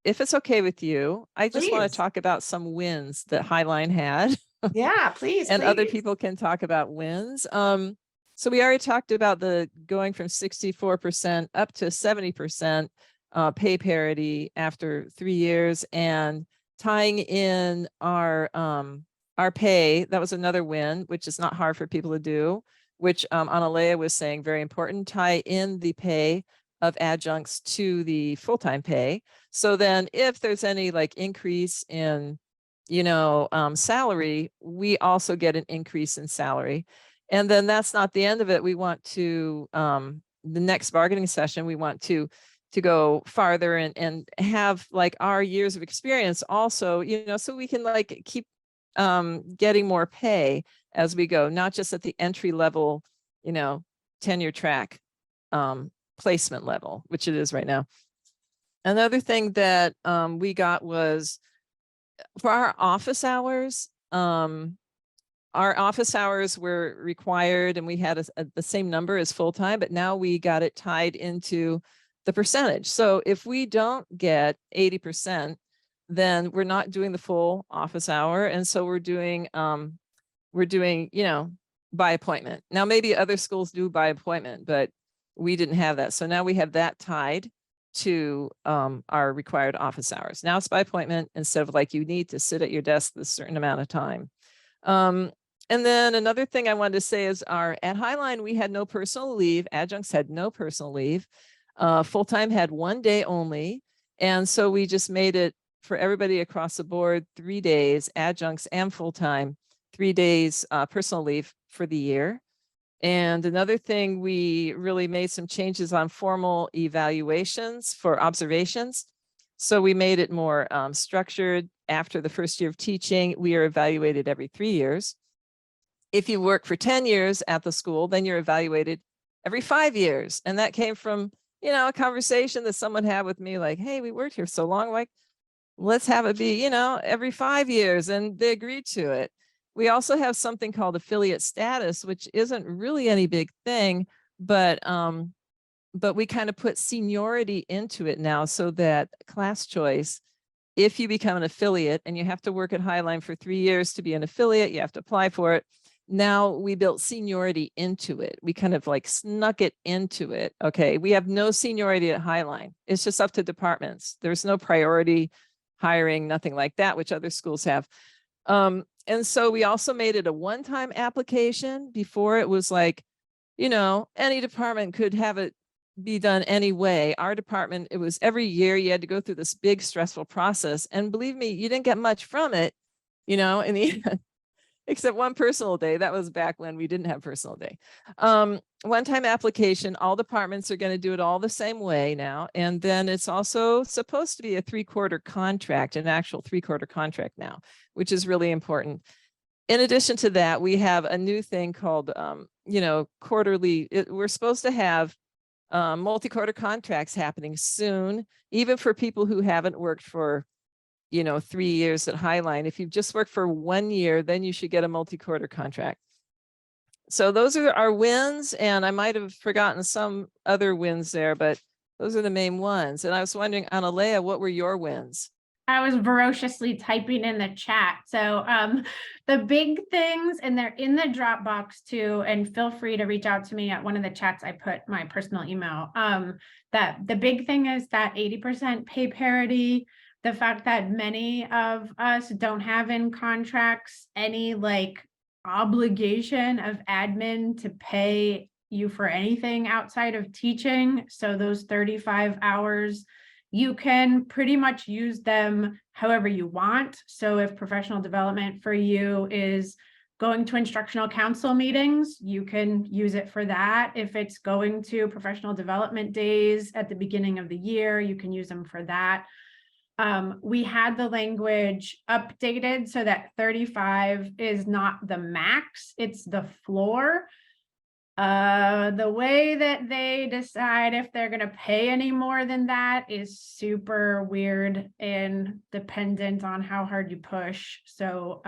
if it's okay with you, I just want to Please. talk about some wins that Highline had. Yeah, please, And other please. people can talk about wins. So we already talked about the going from 64% up to 70% pay parity after 3 years, and tying in our pay. That was another win, which is not hard for people to do, which Analea was saying very important. Tie in the pay of adjuncts to the full-time pay. So then if there's any like increase in salary, we also get an increase in salary. And then that's not the end of it. We want to, the next bargaining session, we want to go farther and have like our years of experience also, so we can like keep getting more pay as we go, not just at the entry level, tenure track placement level, which it is right now. Another thing that we got was for our office hours. Our office hours were required and we had the same number as full-time, but now we got it tied into the percentage. So if we don't get 80%, then we're not doing the full office hour. And so we're doing, by appointment. Now, maybe other schools do by appointment, but we didn't have that. So now we have that tied to our required office hours. Now it's by appointment instead of like you need to sit at your desk a certain amount of time. And then another thing I wanted to say is at Highline, we had no personal leave. Adjuncts had no personal leave. Full-time had 1 day only. And so we just made it for everybody across the board, 3 days, adjuncts and full-time, 3 days personal leave for the year. And another thing, we really made some changes on formal evaluations for observations. So we made it more structured. After the first year of teaching, we are evaluated every 3 years. If you work for 10 years at the school, then you're evaluated every 5 years. And that came from, a conversation that someone had with me, like, hey, we worked here so long, like, let's have it be, every 5 years. And they agreed to it. We also have something called affiliate status, which isn't really any big thing, but we kind of put seniority into it now so that class choice, if you become an affiliate and you have to work at Highline for 3 years to be an affiliate, you have to apply for it. Now we built seniority into it. We kind of like snuck it into it. Okay, we have no seniority at Highline. It's just up to departments. There's no priority hiring, nothing like that, which other schools have. And so we also made it a one-time application. Before it was like, any department could have it be done anyway. Our department, it was every year you had to go through this big stressful process. And believe me, you didn't get much from it, in the end, except one personal day. That was back when we didn't have personal day. One-time application, all departments are going to do it all the same way now. And then it's also supposed to be a 3-quarter contract, an actual 3-quarter contract now, which is really important. In addition to that, we have a new thing called, quarterly. We're supposed to have multi-quarter contracts happening soon, even for people who haven't worked for 3 years at Highline. If you've just worked for 1 year, then you should get a multi-quarter contract. So those are our wins, and I might have forgotten some other wins there, but those are the main ones. And I was wondering, Analea, what were your wins? I was ferociously typing in the chat. So the big things, and they're in the Dropbox too, and feel free to reach out to me at one of the chats. I put my personal email. That the big thing is that 80% pay parity, the fact that many of us don't have in contracts any like obligation of admin to pay you for anything outside of teaching. So those 35 hours, you can pretty much use them however you want. So if professional development for you is going to instructional council meetings, you can use it for that. If it's going to professional development days at the beginning of the year, you can use them for that. We had the language updated so that 35 is not the max, it's the floor. The way that they decide if they're going to pay any more than that is super weird and dependent on how hard you push. So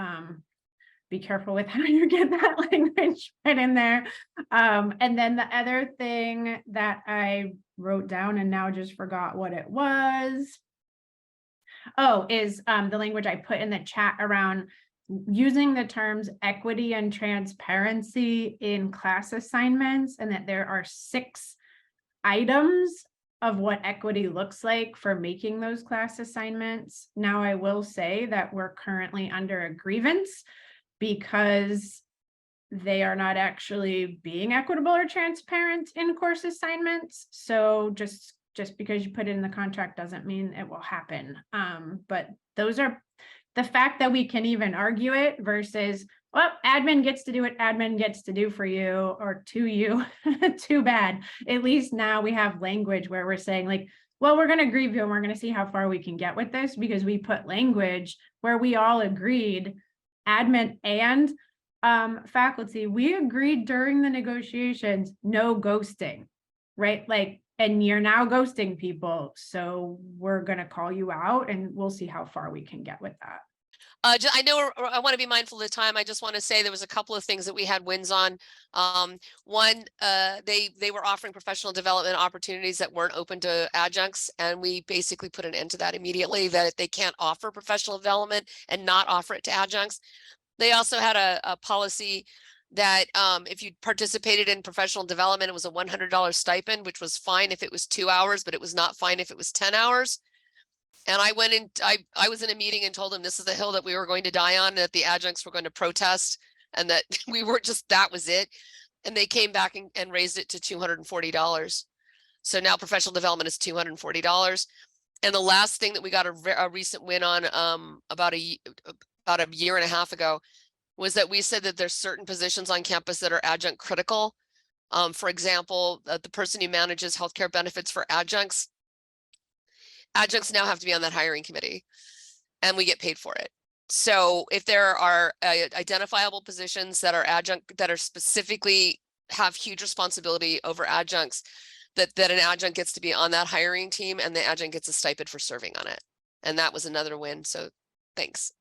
be careful with how you get that language right in there. And then the other thing that I wrote down and now just forgot what it was. is the language I put in the chat around using the terms equity and transparency in class assignments, and that there are 6 items of what equity looks like for making those class assignments. Now, I will say that we're currently under a grievance because they are not actually being equitable or transparent in course assignments. So just because you put it in the contract doesn't mean it will happen. But those are the fact that we can even argue it versus, well, admin gets to do what admin gets to do for you or to you. Too bad. At least now we have language where we're saying like, well, we're going to grieve you and we're going to see how far we can get with this, because we put language where we all agreed, admin and faculty, we agreed during the negotiations, no ghosting, right? Like, and you're now ghosting people. So we're going to call you out and we'll see how far we can get with that. I know I want to be mindful of the time. I just want to say there was a couple of things that we had wins on. One, they were offering professional development opportunities that weren't open to adjuncts, and we basically put an end to that immediately, that they can't offer professional development and not offer it to adjuncts. They also had a policy that if you participated in professional development, it was a $100 stipend, which was fine if it was 2 hours, but it was not fine if it was 10 hours. And I went in, I was in a meeting and told them this is the hill that we were going to die on, that the adjuncts were going to protest, and that we were just, that was it. And they came back and raised it to $240. So now professional development is $240. And the last thing that we got a recent win on about a year and a half ago was that we said that there's certain positions on campus that are adjunct critical. For example, the person who manages healthcare benefits for adjuncts now have to be on that hiring committee, and we get paid for it. So if there are identifiable positions that are adjunct, that are specifically have huge responsibility over adjuncts, that an adjunct gets to be on that hiring team, and the adjunct gets a stipend for serving on it. And that was another win. So thanks.